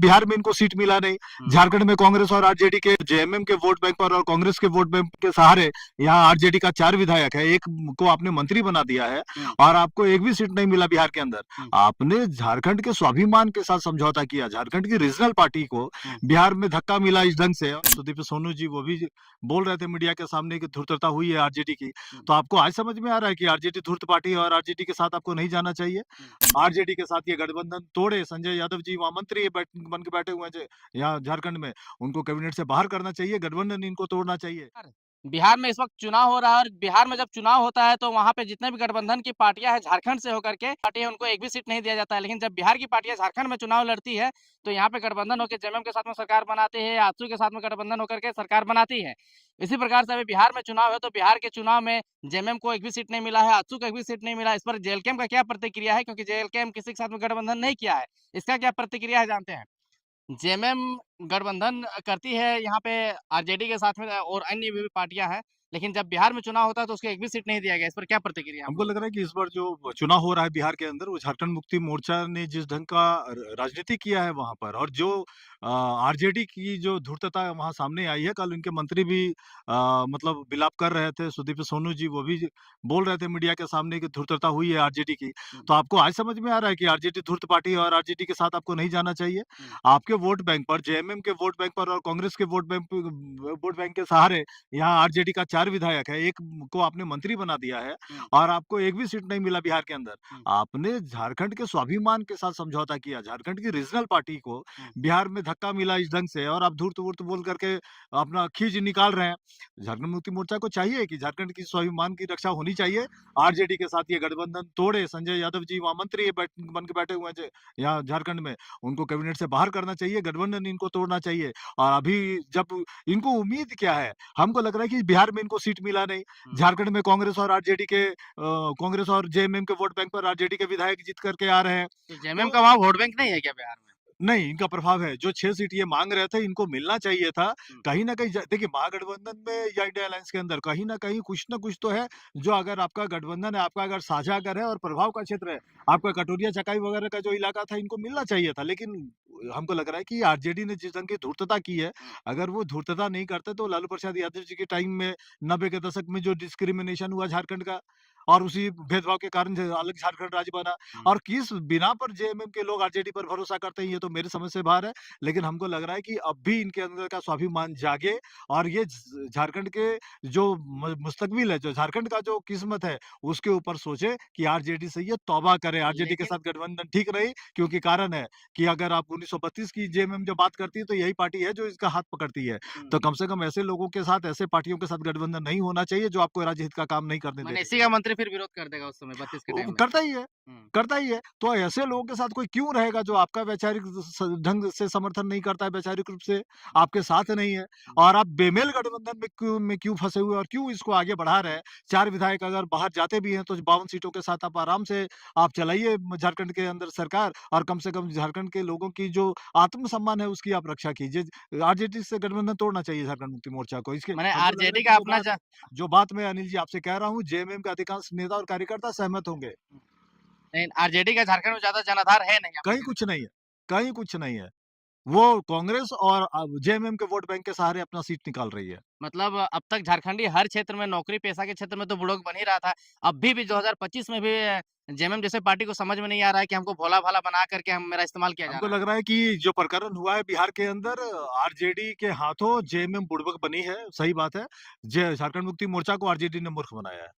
बिहार में इनको सीट मिला नहीं। झारखंड में कांग्रेस और आरजेडी के जेएमएम के वोट बैंक पर और कांग्रेस के वोट बैंक के सहारे यहाँ आरजेडी का 4 विधायक है, एक को आपने मंत्री बना दिया है और आपको एक भी सीट नहीं मिला बिहार के अंदर। आपने झारखंड के स्वाभिमान के साथ समझौता किया, झारखंड की रीजनल पार्टी को बिहार में धक्का मिला इस ढंग से। सुदीप सोनू जी वो भी बोल रहे थे मीडिया के सामने कि धूर्तता हुई है आरजेडी की। तो आपको आज समझ में आ रहा है कि आरजेडी धूर्त पार्टी है और आरजेडी के साथ आपको नहीं जाना चाहिए। आरजेडी के साथ ये गठबंधन तोड़े, संजय यादव जी वहां मंत्री बन के बैठे हुए हैं यहाँ झारखंड में, उनको कैबिनेट से बाहर करना चाहिए, गठबंधन इनको तोड़ना चाहिए। बिहार में इस वक्त चुनाव हो रहा है और बिहार में जब चुनाव होता है तो वहाँ पे जितने भी गठबंधन की पार्टियां हैं झारखंड से होकर के पार्टी है उनको एक भी सीट नहीं दिया जाता है। लेकिन जब बिहार की पार्टियां झारखंड में चुनाव लड़ती है तो यहाँ पे गठबंधन होकर जेएमएम के साथ में सरकार बनाते हैं, आजसू के साथ में गठबंधन होकर के सरकार बनाती है। इसी प्रकार से अभी बिहार में चुनाव है तो बिहार के चुनाव में जेएमएम को एक भी सीट नहीं मिला है, आजसू को एक भी सीट नहीं मिला। इस पर जेएलकेएम का क्या प्रतिक्रिया है, क्योंकि जेएलकेएम किसी के साथ में गठबंधन नहीं किया है, इसका क्या प्रतिक्रिया है जानते हैं। जेएमएम गठबंधन करती है यहाँ पे आरजेडी के साथ में और अन्य भी पार्टियां हैं, लेकिन जब बिहार में चुनाव होता है तो उसको एक भी सीट नहीं दिया गया। इस पर क्या प्रतिक्रिया है हमको लग रहा है कि इस बार जो चुनाव हो रहा है बिहार के अंदर, वो झारखंड मुक्ति मोर्चा ने जिस ढंग का राजनीति किया है वहां पर, और जो आरजेडी की जो धूर्तता वहां सामने आई है, कल उनके मंत्री भी मतलब विलाप कर रहे थे, सुदीप सोनू जी वो भी बोल रहे थे मीडिया के सामने कि धूर्तता हुई है आरजेडी की। तो आपको आज समझ में आ रहा है कि आरजेडी धूर्त पार्टी है और आरजेडी के साथ आपको नहीं जाना चाहिए। आपके वोट बैंक पर, जेएमएम के वोट बैंक पर और कांग्रेस के वोट बैंक के सहारे यहाँ आरजेडी का 4 विधायक है, एक को आपने मंत्री बना दिया है और आपको एक भी सीट नहीं मिला बिहार के अंदर। आपने झारखंड के स्वाभिमान के साथ समझौता किया, झारखंड की रीजनल पार्टी को बिहार में धक्का मिला इस ढंग से, और आप धूर्त वूर्त बोल करके अपना खींच निकाल रहे हैं। झारखंड मुक्ति मोर्चा को चाहिए कि झारखंड की स्वाभिमान की रक्षा होनी चाहिए। आरजेडी के साथ ये गठबंधन तोड़े, संजय यादव जी वहां मंत्री बन के बैठे हुए हैं यहाँ झारखंड में, उनको कैबिनेट से बाहर करना चाहिए, गठबंधन इनको तोड़ना चाहिए। और अभी जब इनको उम्मीद क्या है, हमको लग रहा है कि बिहार में इनको सीट मिला नहीं। झारखंड में कांग्रेस और आरजेडी के कांग्रेस और जेएमएम के वोट बैंक पर आरजेडी के विधायक जीत करके आ रहे हैं। तो जेएमएम का वहाँ वोट बैंक नहीं है क्या बिहार में? नहीं, इनका प्रभाव है। जो 6 सीट ये मांग रहे थे, इनको मिलना चाहिए था। कहीं न कहीं देखिए, महागठबंधन में या इंडिया अलायंस के अंदर कहीं न कहीं कुछ न कुछ तो है, जो अगर आपका गठबंधन है, आपका अगर साझा अगर है और प्रभाव का क्षेत्र है, आपका कटोरिया चकाई वगैरह का जो इलाका था, इनको मिलना चाहिए था। लेकिन हमको लग रहा है कि आरजेडी ने जिस ढंग की धूर्तता की है, अगर वो धूर्तता नहीं करते तो लालू प्रसाद यादव जी के टाइम में 90 के दशक में जो डिस्क्रिमिनेशन हुआ झारखंड का, और उसी भेदभाव के कारण अलग झारखंड राज्य बना, और किस बिना पर जेएमएम के लोग आरजेडी पर भरोसा करते हैं, ये तो मेरे समझ से बाहर है। लेकिन हमको लग रहा है कि अब भी इनके अंदर का स्वाभिमान जागे और ये झारखंड के जो मुस्तकबिल है, जो झारखंड का जो किस्मत है, उसके ऊपर सोचे कि आरजेडी से ये तौबा करे। आरजेडी के साथ गठबंधन ठीक नहीं, क्योंकि कारण है कि अगर आप 1932 की जेएमएम जो बात करती है तो यही पार्टी है जो इसका हाथ पकड़ती है। तो कम से कम ऐसे लोगों के साथ, ऐसे पार्टियों के साथ गठबंधन नहीं होना चाहिए जो आपको राज्य हित का काम नहीं करने मैंने देते। इसी का मंत्री फिर विरोध कर देगा उस समय 32 के टाइम वो में। करता ही है, करता ही है। तो ऐसे लोगों के साथ कोई क्यों रहेगा जो आपका वैचारिक ढंग से समर्थन नहीं करता है, वैचारिक रूप से आपके साथ नहीं है, और आप बेमेल गठबंधन में क्यों फंसे हुए और क्यों इसको आगे बढ़ा रहे हैं। 4 विधायक अगर बाहर जाते भी हैं तो 52 सीटों के साथ आप आराम से आप चलाइए झारखंड के अंदर सरकार, और कम से कम झारखंड के लोगों की जो आत्मसम्मान है उसकी आप रक्षा कीजिए। आरजेडी से गठबंधन तोड़ना चाहिए झारखंड मुक्ति मोर्चा को। इसके मैंने हमको लग रहा है आरजेडी कि का अपना जो बात मैं अनिल जी आपसे कह रहा हूँ, जेएमएम के अधिकांश नेता और कार्यकर्ता सहमत होंगे। नहीं, आरजेडी का झारखंड में ज्यादा जनाधार है नहीं। कहीं कुछ नहीं है, कहीं कुछ नहीं है। वो कांग्रेस और जेएमएम के वोट बैंक के सहारे अपना सीट निकाल रही है। मतलब अब तक झारखंडी हर क्षेत्र में नौकरी पेशा के क्षेत्र में तो बुड़ोक बन ही रहा था। अब भी 2025 में भी जेएमएम जैसे पार्टी को समझ में नहीं आ रहा है कि हमको भोला-भाला बना करके हम मेरा इस्तेमाल किया जा हमको रहा है। लग रहा है कि जो प्रकरण हुआ है बिहार के अंदर, आरजेडी के हाथों जेएमएम बुड़बक बनी है, सही बात है। झारखंड मुक्ति मोर्चा को आरजेडी ने मूर्ख बनाया है।